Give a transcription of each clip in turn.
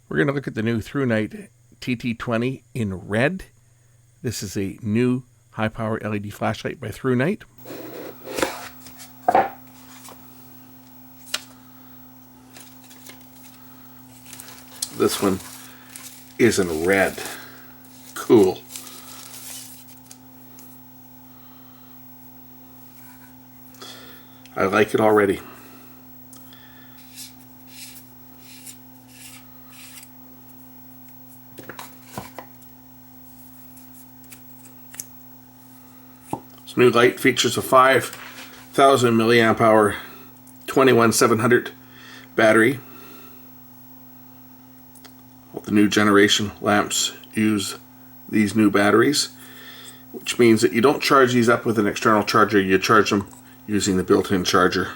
We're going to look at the new Thrunite tt20 in red. This is a new high-power LED flashlight by Thrunite. This one is in red. Cool. I like it already. This new light features a 5,000 milliamp hour 21700 battery. All the new generation lamps use these new batteries, which means that you don't charge these up with an external charger. You charge them using the built-in charger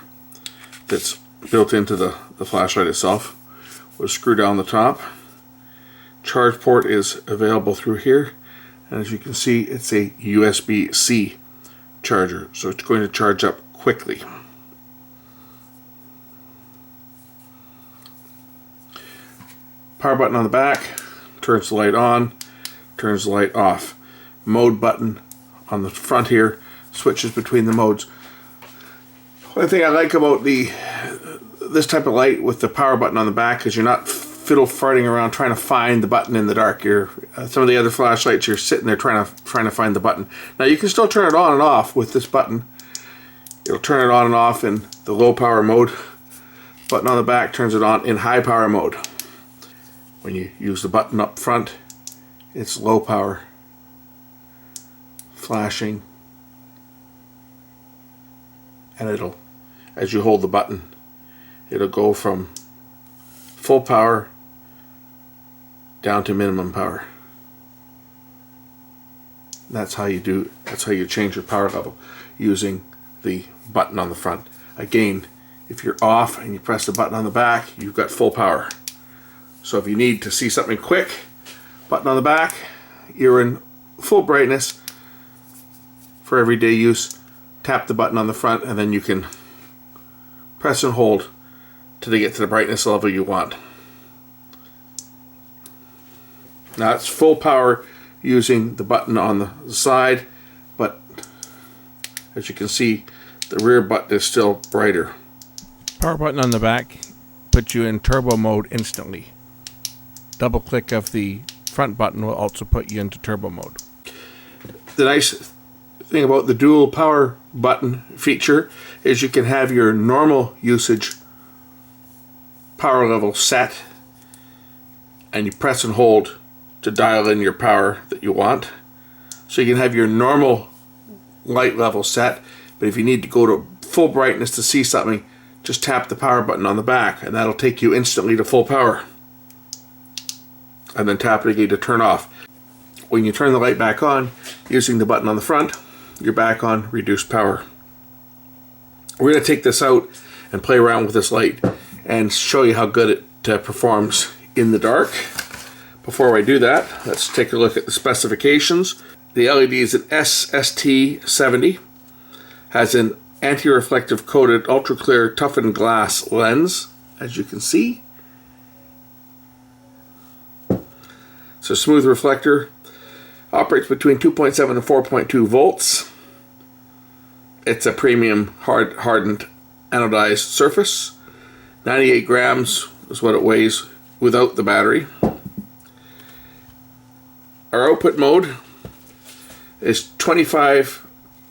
that's built into the flashlight itself. We'll screw down the top. Charge port is available through here, and as you can see, it's a USB-C charger, so it's going to charge up quickly. Power button on the back turns the light on, turns the light off. Mode button on the front here switches between the modes. One thing I like about this type of light with the power button on the back is you're not fiddle farting around trying to find the button in the dark. Some of the other flashlights, you're sitting there trying to find the button. Now you can still turn it on and off with this button. It'll turn it on and off in the low power mode. Button on the back turns it on in high power mode. When you use the button up front, it's low power flashing, and it'll, as you hold the button, it'll go from full power down to minimum power. That's how you change your power level using the button on the front. Again, if you're off and you press the button on the back, you've got full power. So if you need to see something quick, button on the back, you're in full brightness for everyday use. Tap the button on the front and then you can press and hold till they get to the brightness level you want. Now it's full power using the button on the side, but as you can see, the rear button is still brighter. Power button on the back puts you in turbo mode instantly. Double click of the front button will also put you into turbo mode. The nice thing about the dual power button feature is you can have your normal usage power level set, and you press and hold to dial in your power that you want. So you can have your normal light level set, but if you need to go to full brightness to see something, just tap the power button on the back and that'll take you instantly to full power. And then tap it again to turn off. When you turn the light back on using the button on the front, you're back on reduced power. We're going to take this out and play around with this light and show you how good it performs in the dark. Before I do that, let's take a look at the specifications. The LED is an SST70, has an anti-reflective coated ultra clear toughened glass lens, as you can see. It's a smooth reflector, operates between 2.7 and 4.2 volts. It's a premium hardened anodized surface. 98 grams is what it weighs without the battery. Our output mode is 26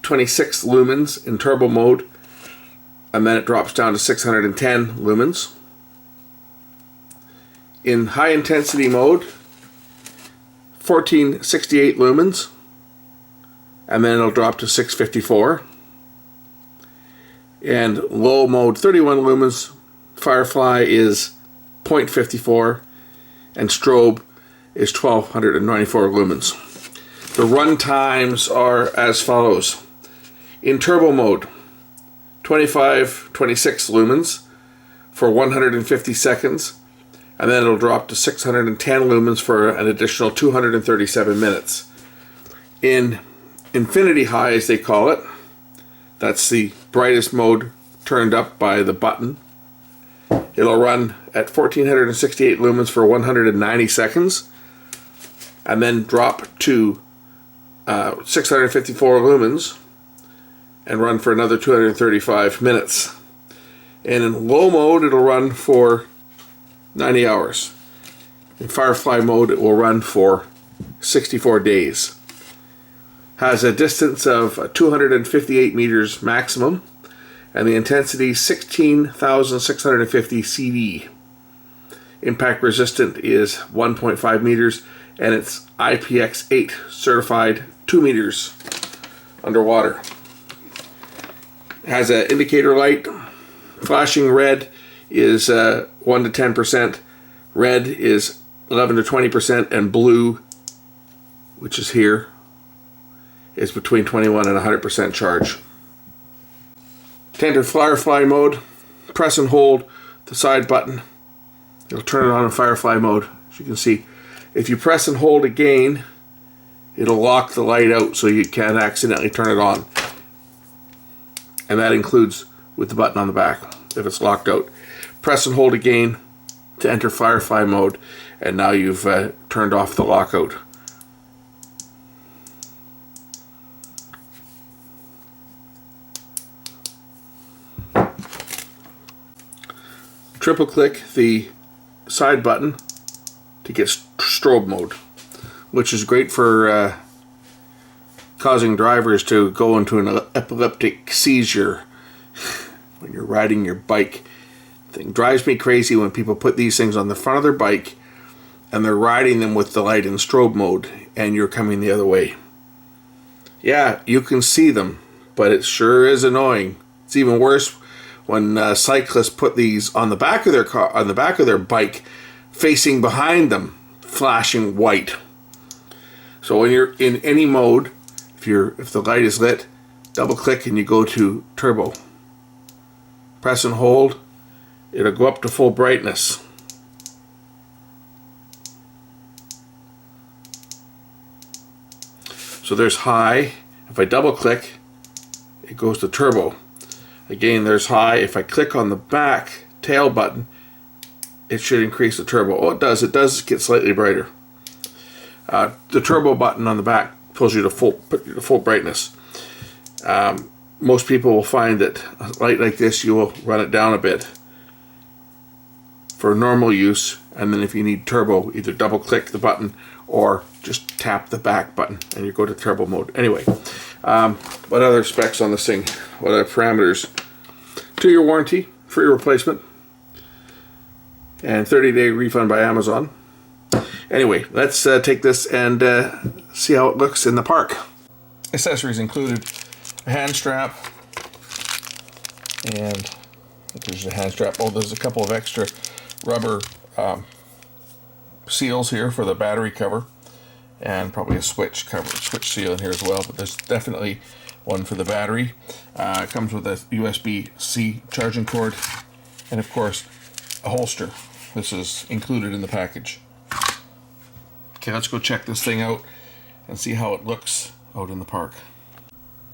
lumens in turbo mode, and then it drops down to 610 lumens. In high intensity mode, 1468 lumens, and then it'll drop to 654. And low mode, 31 lumens, Firefly is 0.54, and strobe is 1294 lumens. The run times are as follows. In turbo mode, 26 lumens for 150 seconds, and then it'll drop to 610 lumens for an additional 237 minutes. In infinity high, as they call it, that's the brightest mode turned up by the button. It'll run at 1468 lumens for 190 seconds, and then drop to 654 lumens and run for another 235 minutes. And in low mode, it'll run for 90 hours. In Firefly mode, it will run for 64 days. Has a distance of 258 meters maximum, and the intensity 16,650 CD. Impact resistant is 1.5 meters, and it's IPX8 certified 2 meters underwater. Has an indicator light. Flashing red is 1 to 10%. Red is 11 to 20%, and blue, which is here, is between 21 and 100% charge. To enter Firefly mode, press and hold the side button. It'll turn it on in Firefly mode, as you can see. If you press and hold again, it'll lock the light out so you can't accidentally turn it on. And that includes with the button on the back, if it's locked out. Press and hold again to enter Firefly mode, and now you've turned off the lockout. Triple click the side button to get strobe mode, which is great for causing drivers to go into an epileptic seizure when you're riding your bike. Thing drives me crazy when people put these things on the front of their bike and they're riding them with the light in strobe mode and you're coming the other way. Yeah, you can see them, but it sure is annoying. It's even worse when cyclists put these on the back of their car, on the back of their bike, facing behind them, flashing white. So when you're in any mode, if the light is lit, double click and you go to turbo. Press and hold, it'll go up to full brightness. So there's high. If I double click, it goes to turbo. Again, there's high. If I click on the back tail button, it should increase the turbo. Oh, it does. It does get slightly brighter. The turbo button on the back pulls you to full brightness. Most people will find that a light like this, you will run it down a bit for normal use, and then if you need turbo, either double click the button or just tap the back button and you go to turbo mode. Anyway, what other specs on this thing? What other parameters? 2-year warranty, free replacement, and 30-day refund by Amazon. Anyway, let's take this and see how it looks in the park. Accessories included a hand strap, and there's a hand strap. Oh, there's a couple of extra rubber seals here for the battery cover, and probably a switch seal in here as well, but there's definitely one for the battery. It comes with a USB-C charging cord, and of course a holster. This is included in the package. Okay, let's go check this thing out and see how it looks out in the park.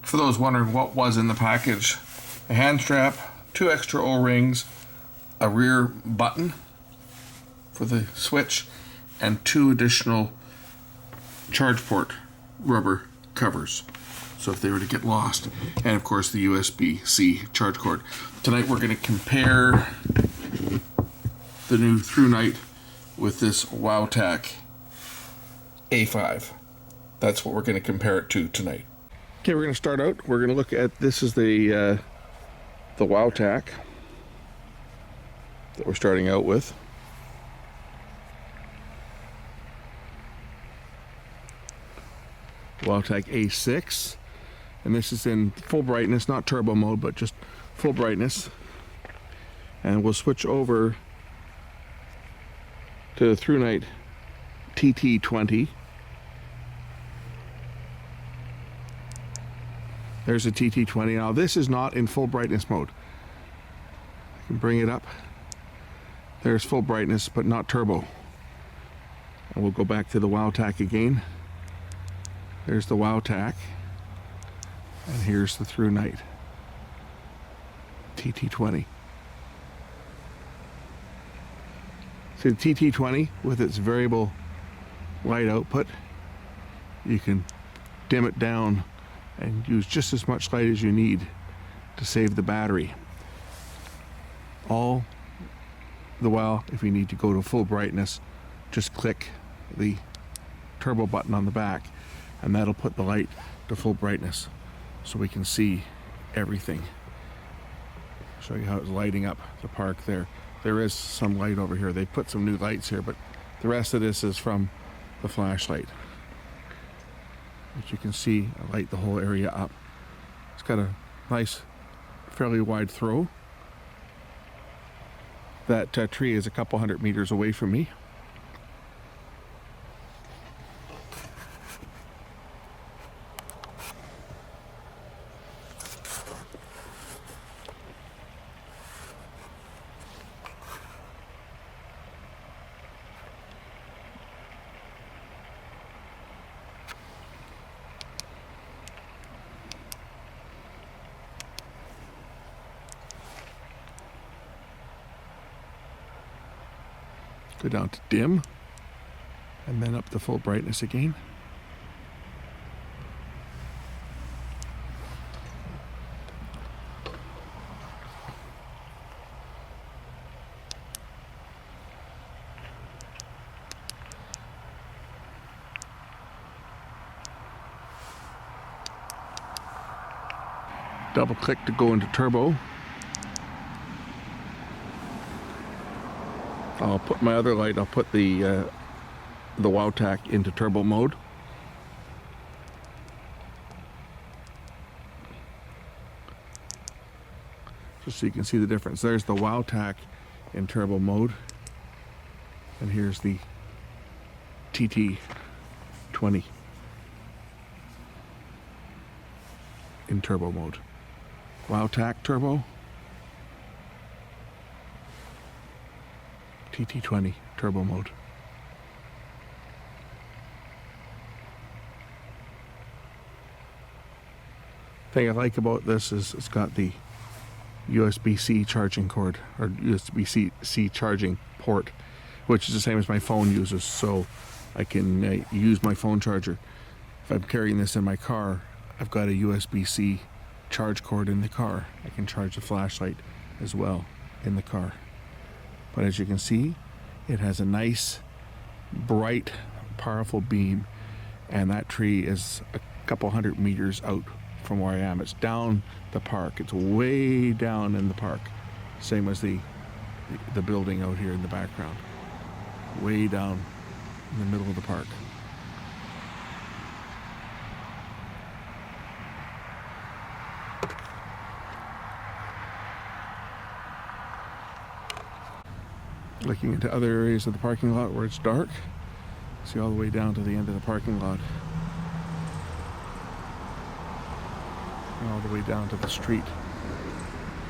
For those wondering what was in the package, a hand strap, 2 extra O-rings, a rear button for the switch, and 2 additional charge port rubber covers, so if they were to get lost, and of course the USB-C charge cord. Tonight we're going to compare the new Thrunite with this WowTac A5. That's what we're going to compare it to tonight. Okay, we're going to start out. We're going to look at, this is the WowTac that we're starting out with. WowTac A6, and this is in full brightness, not turbo mode, but just full brightness. And we'll switch over to the Thrunite tt20. There's a tt20. Now this is not in full brightness mode. I can bring it up. There's full brightness, but not turbo. And we'll go back to the WowTac again. There's the WowTac, and here's the Thrunite tt20. See the tt20 with its variable light output, you can dim it down and use just as much light as you need to save the battery. All the while, if you need to go to full brightness, just click the turbo button on the back and that'll put the light to full brightness so we can see everything. Show you how it's lighting up the park there. There is some light over here. They put some new lights here, but the rest of this is from the flashlight. As you can see, I light the whole area up. It's got a nice, fairly wide throw. That tree is a couple hundred meters away from me. Go down to dim, and then up to full brightness again. Double click to go into turbo. I'll put my other light, I'll put the WowTac into turbo mode. Just so you can see the difference. There's the WowTac in turbo mode. And here's the tt20 in turbo mode. WowTac turbo, tt20 turbo mode. Thing I like about this is it's got the USB-C charging cord, or USB-C charging port, which is the same as my phone uses, so I can use my phone charger. If I'm carrying this in my car, I've got a USB-C charge cord in the car. I can charge the flashlight as well in the car. But as you can see, it has a nice, bright, powerful beam, and that tree is a couple hundred meters out from where I am. It's down the park. It's way down in the park. Same as the building out here in the background. Way down in the middle of the park. Looking into other areas of the parking lot where it's dark. See all the way down to the end of the parking lot. And all the way down to the street,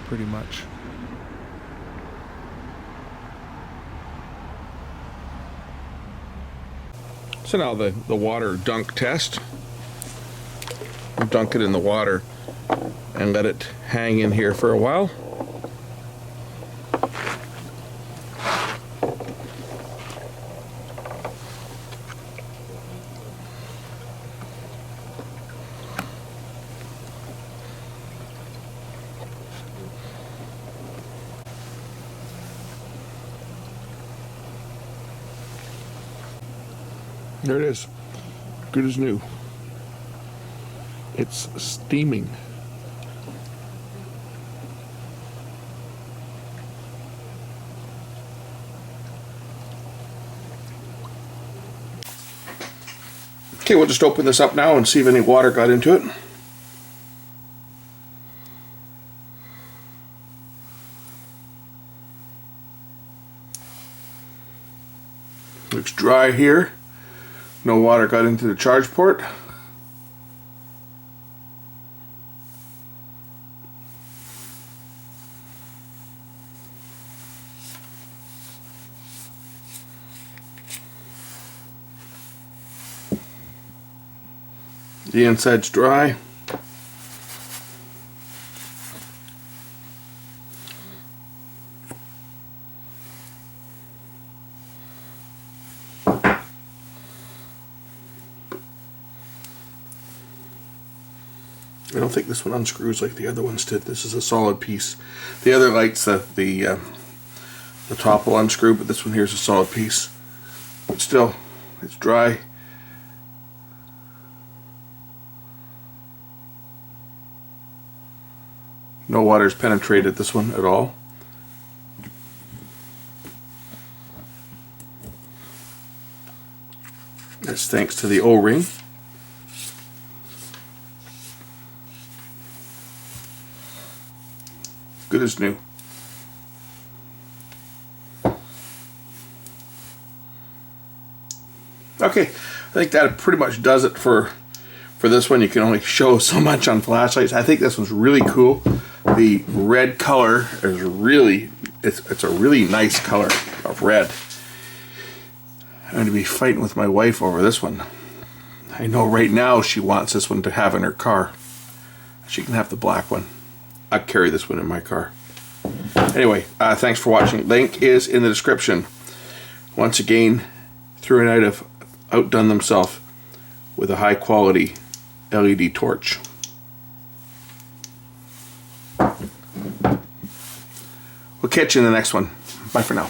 pretty much. So now the water dunk test. Dunk it in the water and let it hang in here for a while. There it is, good as new. It's steaming. Okay, we'll just open this up now and see if any water got into it. Looks dry here. No water got into the charge port. The inside's dry. I don't think this one unscrews like the other ones did. This is a solid piece. The other lights, the top will unscrew, but this one here is a solid piece. But still, it's dry. No water's penetrated this one at all. That's thanks to the O-ring. Good as new. Okay, I think that pretty much does it for this one. You can only show so much on flashlights. I think this one's really cool. The red color is really, it's a really nice color of red. I'm going to be fighting with my wife over this one. I know right now she wants this one to have in her car. She can have the black one. I carry this one in my car. Anyway, thanks for watching. Link is in the description. Once again, Thrunite have outdone themselves with a high quality LED torch. We'll catch you in the next one. Bye for now.